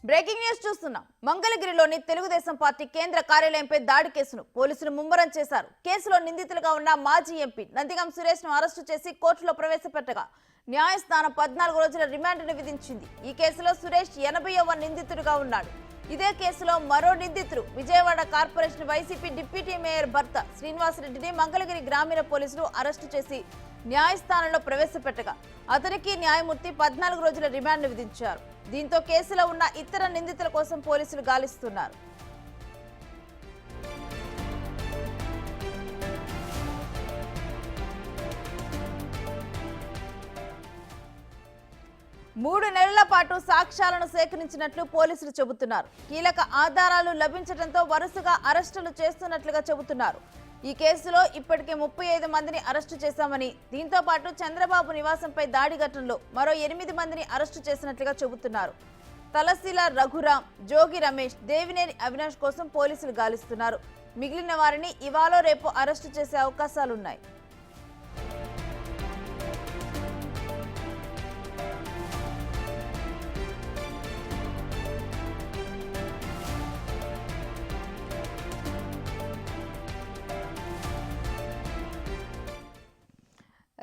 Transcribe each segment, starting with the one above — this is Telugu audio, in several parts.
బ్రేకింగ్ న్యూస్ చూస్తున్నాం. మంగళగిరిలోని తెలుగుదేశం పార్టీ కేంద్ర కార్యాలయంపై దాడి కేసును పోలీసులు ముమ్మరం చేశారు. కేసులో నిందితులుగా ఉన్న మాజీ ఎంపీ నందిగం సురేష్ ను అరెస్టు చేసి కోర్టులో ప్రవేశపెట్టగా న్యాయస్థానం 14 రోజుల రిమాండ్ను విధించింది. ఈ కేసులో సురేష్ 80వ నిందితుడిగా ఉన్నాడు. ఇదే కేసులో మరో నిందితుడు Vijayawada corporation YCP deputy mayor భర్త శ్రీనివాసరెడ్డిని మంగళగిరి గ్రామీణ పోలీసులు అరెస్టు చేసి న్యాయస్థానంలో ప్రవేశపెట్టగా అతనికి న్యాయమూర్తి 14 రోజుల రిమాండ్ను విధించారు. దీంతో కేసులో ఉన్న ఇతర నిందితుల కోసం పోలీసులు గాలిస్తున్నారు. మూడు నెలల పాటు సాక్ష్యాలను సేకరించినట్లు పోలీసులు చెబుతున్నారు. కీలక ఆధారాలు లభించడంతో వరుసగా అరెస్టులు చేస్తున్నట్లుగా చెబుతున్నారు. ఈ కేసులో ఇప్పటికే 35 మందిని అరెస్టు చేశామని, దీంతో పాటు చంద్రబాబు నివాసంపై దాడి ఘటనలో మరో 8 మందిని అరెస్టు చేసినట్లుగా చెబుతున్నారు. తలశీల రఘురాం, జోగి రమేష్, దేవినేని అవినాష్ కోసం పోలీసులు గాలిస్తున్నారు. మిగిలిన వారిని ఇవాళ రేపు అరెస్టు చేసే అవకాశాలున్నాయి.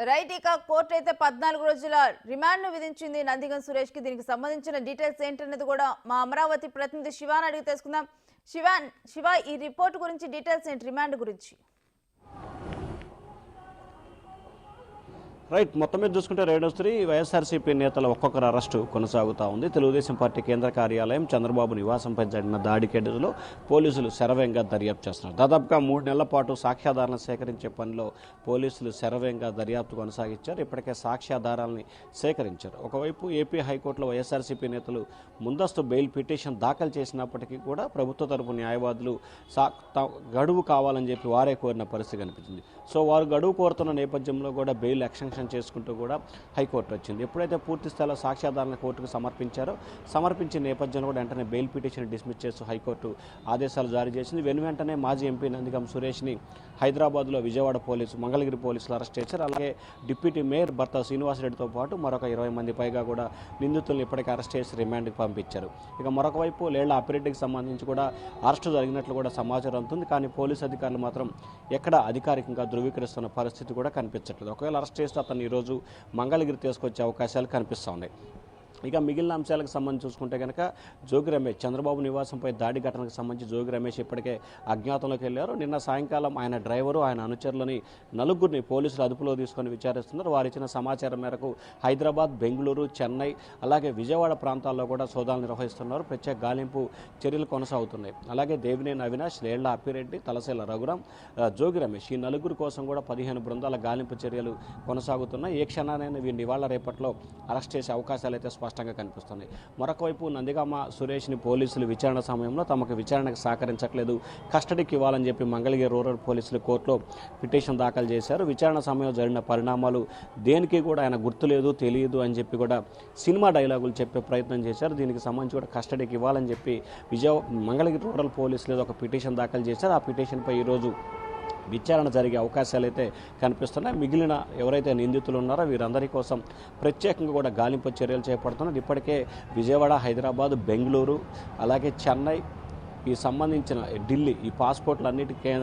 రైట్, ఇక కోర్టు అయితే 14 రోజుల రిమాండ్ ను విధించింది నందిగం సురేష్ కి. దీనికి సంబంధించిన డీటెయిల్స్ ఏంటనేది కూడా మా అమరావతి ప్రతినిధి శివాన్ అడిగి తెలుసుకుందాం. శివ, ఈ రిపోర్ట్ గురించి డీటెయిల్స్ ఏంటి, రిమాండ్ గురించి? రైట్, మొత్తం మీద చూసుకుంటే రేణుశ్రీ వైఎస్ఆర్సీపీ నేతల ఒక్కొక్కరు అరెస్టు కొనసాగుతూ ఉంది. తెలుగుదేశం పార్టీ కేంద్ర కార్యాలయం చంద్రబాబు నివాసంపై జరిగిన దాడి కేసులో పోలీసులు శరవేగంగా దర్యాప్తు చేస్తున్నారు. దాదాపుగా 3 నెలల పాటు సాక్ష్యాధారాలను సేకరించే పనిలో పోలీసులు శరవేగంగా దర్యాప్తు కొనసాగించారు. ఇప్పటికే సాక్ష్యాధారాలని సేకరించారు. ఒకవైపు ఏపీ హైకోర్టులో వైఎస్ఆర్సీపీ నేతలు ముందస్తు బెయిల్ పిటిషన్ దాఖలు చేసినప్పటికీ కూడా ప్రభుత్వ తరపు న్యాయవాదులు గడువు కావాలని చెప్పి వారే కోరిన పరిస్థితి కనిపించింది. సో వారు గడువు కోరుతున్న నేపథ్యంలో కూడా బెయిల్ ఎక్స్టెన్షన్ చేసుకుంటూ కూడా హైకోర్టు వచ్చింది. ఎప్పుడైతే పూర్తి స్థాయిలో సాక్ష్యాధారాలను కోర్టుకు సమర్పించిన నేపథ్యంలో కూడా వెంటనే బెయిల్ పిటిషన్ డిస్మిస్ చేస్తూ హైకోర్టు ఆదేశాలు జారీ చేసింది. వెంటనే మాజీ ఎంపీ నందిగం సురేష్ని హైదరాబాద్లో విజయవాడ మంగళగిరి పోలీసులు అరెస్ట్ చేశారు. అలాగే డిప్యూటీ మేయర్ భర్త శ్రీనివాసరెడ్డితో పాటు మరొక 20 మంది పైగా కూడా నిందితులను ఇప్పటికే అరెస్ట్ చేసి రిమాండ్కి పంపించారు. ఇక మరొక వైపు లేళ్ల అప్పిరెడ్డికి సంబంధించి కూడా అరెస్టు జరిగినట్లు కూడా సమాచారం అందుతుంది. కానీ పోలీసు అధికారులు మాత్రం ఎక్కడ అధికారికంగా ధృవీకరిస్తున్న పరిస్థితి కూడా కనిపించట్లేదు. ఒకవేళ అరెస్ట్ చేస్తే అతను ఈరోజు మంగళగిరి తీసుకొచ్చే అవకాశాలు కనిపిస్తూ ఉన్నాయి. ఇక మిగిలిన అంశాలకు సంబంధించి చూసుకుంటే కనుక జోగి రమేష్ చంద్రబాబు నివాసంపై దాడి ఘటనకు సంబంధించి జోగి రమేష్ ఇప్పటికే అజ్ఞాతంలోకి వెళ్ళారు. నిన్న సాయంకాలం ఆయన డ్రైవరు, ఆయన అనుచరులని నలుగురిని పోలీసులు అదుపులో తీసుకొని విచారిస్తున్నారు. వారు ఇచ్చిన సమాచారం మేరకు హైదరాబాద్, బెంగళూరు, చెన్నై అలాగే విజయవాడ ప్రాంతాల్లో కూడా సోదాలు నిర్వహిస్తున్నారు. ప్రత్యేక గాలింపు చర్యలు కొనసాగుతున్నాయి. అలాగే దేవినేని అవినాష్, లేళ్ల అప్పిరెడ్డి, తలశీల రఘురాం, జోగి రమేష్ ఈ నలుగురు కోసం కూడా 15 బృందాల గాలింపు చర్యలు కొనసాగుతున్నాయి. ఏ క్షణానైనా వీరిని ఇవాళ రేపట్లో అరెస్ట్ చేసే అవకాశాలు అయితే స్పష్టంగా కనిపిస్తుంది. మరొక వైపు నందిగామ సురేష్ని పోలీసులు విచారణ సమయంలో తమకు విచారణకు సహకరించట్లేదు, కస్టడీకి ఇవ్వాలని చెప్పి మంగళగిరి రూరల్ పోలీసులు కోర్టులో పిటిషన్ దాఖలు చేశారు. విచారణ సమయంలో జరిగిన పరిణామాలు దేనికి కూడా ఆయన గుర్తులేదు, తెలియదు అని చెప్పి కూడా సినిమా డైలాగులు చెప్పే ప్రయత్నం చేశారు. దీనికి సంబంధించి కూడా కస్టడీకి ఇవ్వాలని చెప్పి మంగళగిరి రూరల్ పోలీసులు ఒక పిటిషన్ దాఖలు చేశారు. ఆ పిటిషన్పై ఈరోజు విచారణ జరిగే అవకాశాలు అయితే కనిపిస్తున్నాయి. మిగిలిన ఎవరైతే నిందితులు ఉన్నారో వీరందరి కోసం ప్రత్యేకంగా కూడా గాలింపు చర్యలు చేపడుతున్నారు. ఇప్పటికే విజయవాడ, హైదరాబాద్, బెంగళూరు అలాగే చెన్నై ఈ సంబంధించిన ఢిల్లీ ఈ పాస్పోర్ట్లన్నిటికీ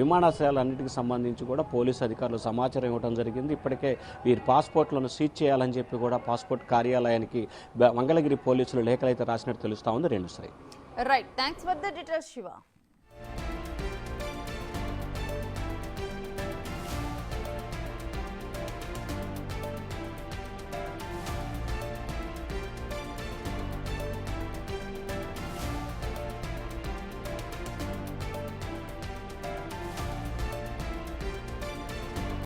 విమానాశ్రయాలన్నిటికి సంబంధించి కూడా పోలీసు అధికారులు సమాచారం ఇవ్వడం జరిగింది. ఇప్పటికే వీరి పాస్పోర్ట్లను సీజ్ చేయాలని చెప్పి కూడా పాస్పోర్ట్ కార్యాలయానికి మంగళగిరి పోలీసులు లేఖలైతే రాసినట్టు తెలుస్తూ ఉంది. Renusri. Right, thanks for the details Shiva.